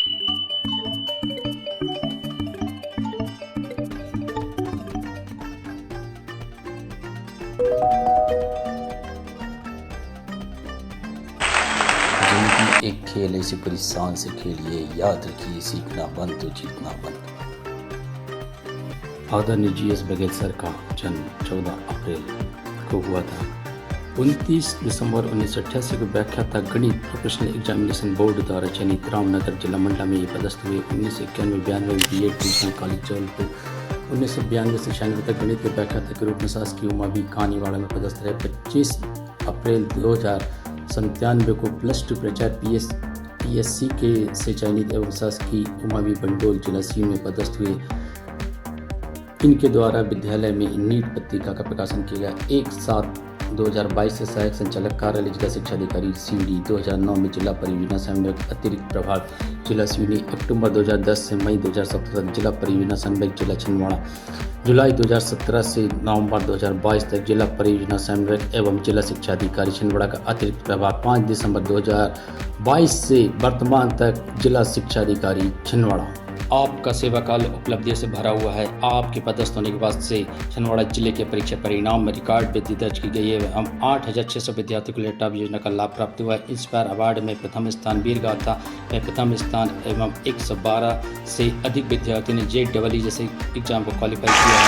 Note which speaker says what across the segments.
Speaker 1: जिंदगी एक खेल ऐसी पूरी शान से खेलिए, याद रखिए सीखना बंद तो जीतना बंद। आदरणीय GS बघेल सर का जन्म 14 अप्रैल को हुआ था। 29 दिसंबर 1988 को व्याख्याता गणित प्रोफेशनल एग्जामिनेशन बोर्ड द्वारा चयनित रामनगर जिला मंडला में ये पदस्थ हुए। 1991-92 BEd ट्यूशन कॉलेज जबलपुर। 1992 से 96 तक गणित के व्याख्याता के रूप में शासकीय उमावी कानीवाड़ा में पदस्थ रहे। 25 अप्रैल 2097 को +2 प्राचार्य PSC के से चयनित एवं शासकीय उमावी बंडोल जिला सी में पदस्थ हुए। इनके द्वारा विद्यालय में नीट पत्रिका का प्रकाशन किया गया। 1/7/2022 से सहायक संचालक कार्यालय जिला शिक्षा अधिकारी सीडी। 2009 में जिला परियोजना समन्वयक अतिरिक्त प्रभार जिला सिवनी। अक्टूबर 2010 से मई 2017 तक जिला परियोजना समन्वयक जिला छिंदवाड़ा। जुलाई 2017 से नवंबर 2022 तक जिला परियोजना समन्वयक एवं जिला शिक्षा अधिकारी छिंदवाड़ा का अतिरिक्त प्रभार। 5 दिसंबर 2022 से वर्तमान तक जिला शिक्षा अधिकारी छिंदवाड़ा। आपका सेवा काल उपलब्धियों से भरा हुआ है। आपके पदस्थ होने के बाद से छिंदवाड़ा जिले के परीक्षा परिणाम में रिकॉर्ड वृद्धि दर्ज की गई है। हम 8600 विद्यार्थियों को लैपटॉप योजना का लाभ प्राप्त हुआ है। इंस्पायर अवार्ड में प्रथम स्थान, वीरगाथा में प्रथम स्थान एवं 112 से अधिक विद्यार्थियों ने JEE जैसे एग्जाम को क्वालिफाई किया है।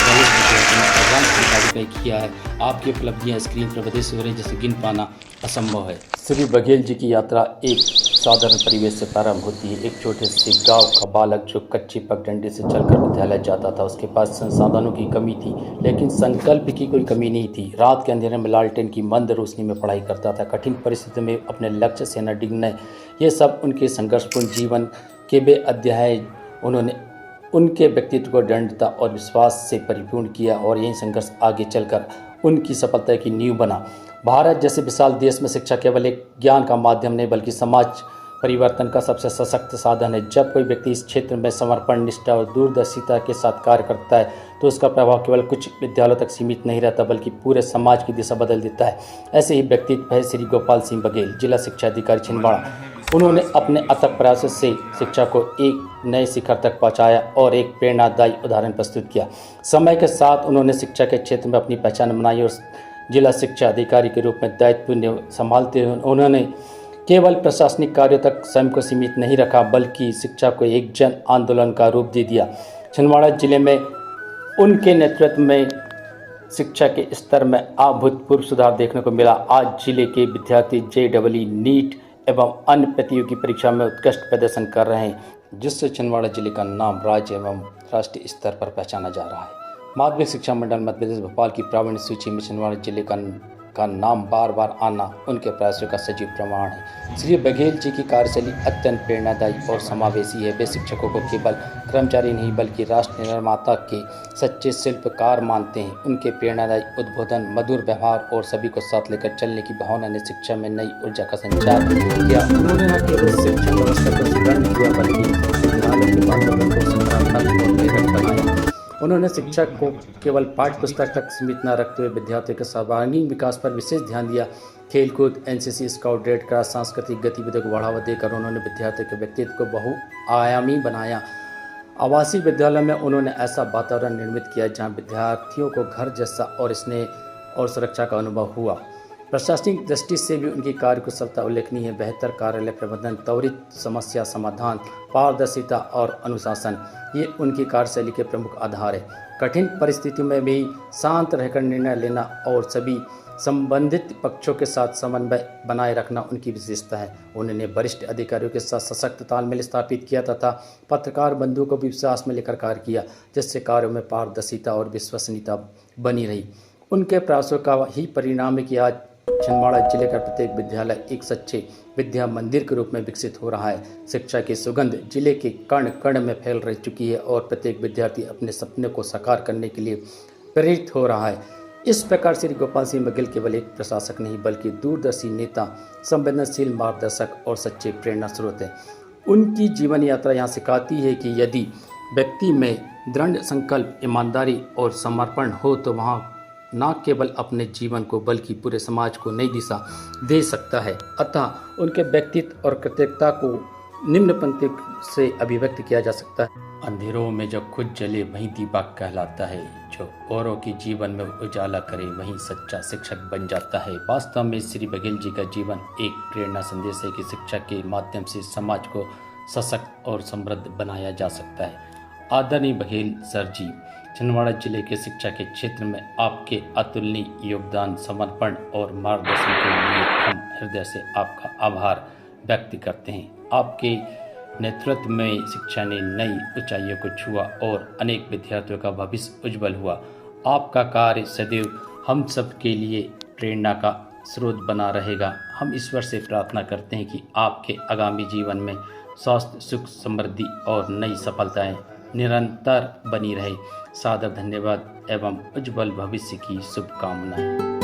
Speaker 1: 40 विद्यार्थियों ने एडवांस क्वालिफाई किया है। आपकी उपलब्धियाँ स्क्रीन पर प्रदर्शित हो रही हैं, जिसे गिन पाना असंभव है। श्री बघेल जी की यात्रा एक साधारण परिवेश से प्रारंभ होती है। एक छोटे से गांव का बालक जो कच्ची पगडंडी से चलकर विद्यालय जाता था। उसके पास संसाधनों की कमी थी, लेकिन संकल्प की कोई कमी नहीं थी। रात के अंधेरे में लालटेन की मंद रोशनी में पढ़ाई करता था। कठिन परिस्थिति में अपने लक्ष्य से न डिगने, ये सब उनके संघर्षपूर्ण जीवन के वे अध्याय उन्होंने उनके व्यक्तित्व को दृढ़ता और विश्वास से परिपूर्ण किया और यही संघर्ष आगे चलकर उनकी सफलता की नींव बना। भारत जैसे विशाल देश में शिक्षा केवल एक ज्ञान का माध्यम नहीं, बल्कि समाज परिवर्तन का सबसे सशक्त साधन है। जब कोई व्यक्ति इस क्षेत्र में समर्पण, निष्ठा और दूरदर्शिता के साथ कार्य करता है तो उसका प्रभाव केवल कुछ विद्यालयों तक सीमित नहीं रहता, बल्कि पूरे समाज की दिशा बदल देता है। ऐसे ही व्यक्तित्व है श्री गोपाल सिंह बघेल, जिला शिक्षा अधिकारी छिंदवाड़ा। उन्होंने अपने अथक प्रयासों से शिक्षा को एक नए शिखर तक पहुंचाया और एक प्रेरणादायी उदाहरण प्रस्तुत किया। समय के साथ उन्होंने शिक्षा के क्षेत्र में अपनी पहचान बनाई और जिला शिक्षा अधिकारी के रूप में दायित्व संभालते हुए उन्होंने केवल प्रशासनिक कार्यों तक स्वयं को सीमित नहीं रखा, बल्कि शिक्षा को एक जन आंदोलन का रूप दे दिया। छिंदवाड़ा जिले में उनके नेतृत्व में शिक्षा के स्तर में अभूतपूर्व सुधार देखने को मिला। आज जिले के विद्यार्थी JEE, नीट एवं अन्य प्रतियोगी परीक्षा में उत्कृष्ट प्रदर्शन कर रहे हैं, जिससे छिंदवाड़ा जिले का नाम राज्य एवं राष्ट्रीय स्तर पर पहचाना जा रहा है। माध्यमिक शिक्षा मंडल मध्य प्रदेश भोपाल की प्रावीण्य सूची में छिंदवाड़ा जिले का नाम बार बार आना उनके प्रयासों का सजीव प्रमाण है। श्री बघेल जी की कार्यशैली अत्यंत प्रेरणादायी और समावेशी है। वे शिक्षकों को केवल कर्मचारी नहीं, बल्कि राष्ट्र निर्माता के सच्चे शिल्पकार मानते हैं। उनके प्रेरणादायी उद्बोधन, मधुर व्यवहार और सभी को साथ लेकर चलने की भावना ने शिक्षा में नई ऊर्जा का संचार किया। उन्होंने न केवल शिक्षा व्यवस्था को सुदृढ़ किया, बल्कि विद्यालय के वातावरण को सकारात्मक और प्रेरक बनाया। उन्होंने शिक्षा को केवल पाठ्य पुस्तक तक सीमित न रखते हुए विद्यार्थियों के सर्वांगीण विकास पर विशेष ध्यान दिया। खेलकूद, NCC, स्काउट, रेड क्रॉस, सांस्कृतिक गतिविधियों को बढ़ावा देकर उन्होंने विद्यार्थियों के व्यक्तित्व को बहुआयामी बनाया। आवासीय विद्यालय में उन्होंने ऐसा वातावरण निर्मित किया जहां विद्यार्थियों को घर जैसा और स्नेह और सुरक्षा का अनुभव हुआ। प्रशासनिक दृष्टि से भी उनकी कार्यकुशलता उल्लेखनीय है। बेहतर कार्यालय प्रबंधन, त्वरित समस्या समाधान, पारदर्शिता और अनुशासन, ये उनकी कार्यशैली के प्रमुख आधार है। कठिन परिस्थितियों में भी शांत रहकर निर्णय लेना और सभी संबंधित पक्षों के साथ समन्वय बनाए रखना उनकी विशेषता है। उन्होंने वरिष्ठ अधिकारियों के साथ सशक्त तालमेल स्थापित किया तथा पत्रकार बंधुओं को भी विश्वास में लेकर कार्य किया, जिससे कार्यों में पारदर्शिता और विश्वसनीयता बनी रही। उनके प्रयासों का ही परिणाम है कि आज छिंदवाड़ा जिले का प्रत्येक विद्यालय एक सच्चे विद्या मंदिर के रूप में विकसित हो रहा है। शिक्षा की सुगंध जिले के कण कण में फैल रह चुकी है और प्रत्येक विद्यार्थी अपने सपने को साकार करने के लिए प्रेरित हो रहा है। इस प्रकार श्री गोपाल सिंह बघेल केवल एक प्रशासक नहीं, बल्कि दूरदर्शी नेता, संवेदनशील मार्गदर्शक और सच्चे प्रेरणा स्रोत हैं। उनकी जीवन यात्रा यहाँ सिखाती है कि यदि व्यक्ति में दृढ़ संकल्प, ईमानदारी और समर्पण हो तो वहाँ न केवल अपने जीवन को बल्कि पूरे समाज को नई दिशा दे सकता है। अतः उनके व्यक्तित्व और कृतज्ञता को निम्न पंक्ति से अभिव्यक्त किया जा सकता है। अंधेरों में जो खुद जले वही दीपक कहलाता है, जो औरों के जीवन में उजाला करे वही सच्चा शिक्षक बन जाता है। वास्तव में श्री बघेल जी का जीवन एक प्रेरणा संदेश है कि शिक्षा के माध्यम से समाज को सशक्त और समृद्ध बनाया जा सकता है। आदरणीय बघेल सर जी, छिंदवाड़ा जिले के शिक्षा के क्षेत्र में आपके अतुलनीय योगदान, समर्पण और मार्गदर्शन के लिए हम हृदय से आपका आभार व्यक्त करते हैं। आपके नेतृत्व में शिक्षा ने नई ऊंचाइयों को छुआ और अनेक विद्यार्थियों का भविष्य उज्जवल हुआ। आपका कार्य सदैव हम सब के लिए प्रेरणा का स्रोत बना रहेगा। हम ईश्वर से प्रार्थना करते हैं कि आपके आगामी जीवन में स्वास्थ्य, सुख, समृद्धि और नई सफलताएं निरंतर बनी रहे। सादर धन्यवाद एवं उज्जवल भविष्य की शुभकामनाएं।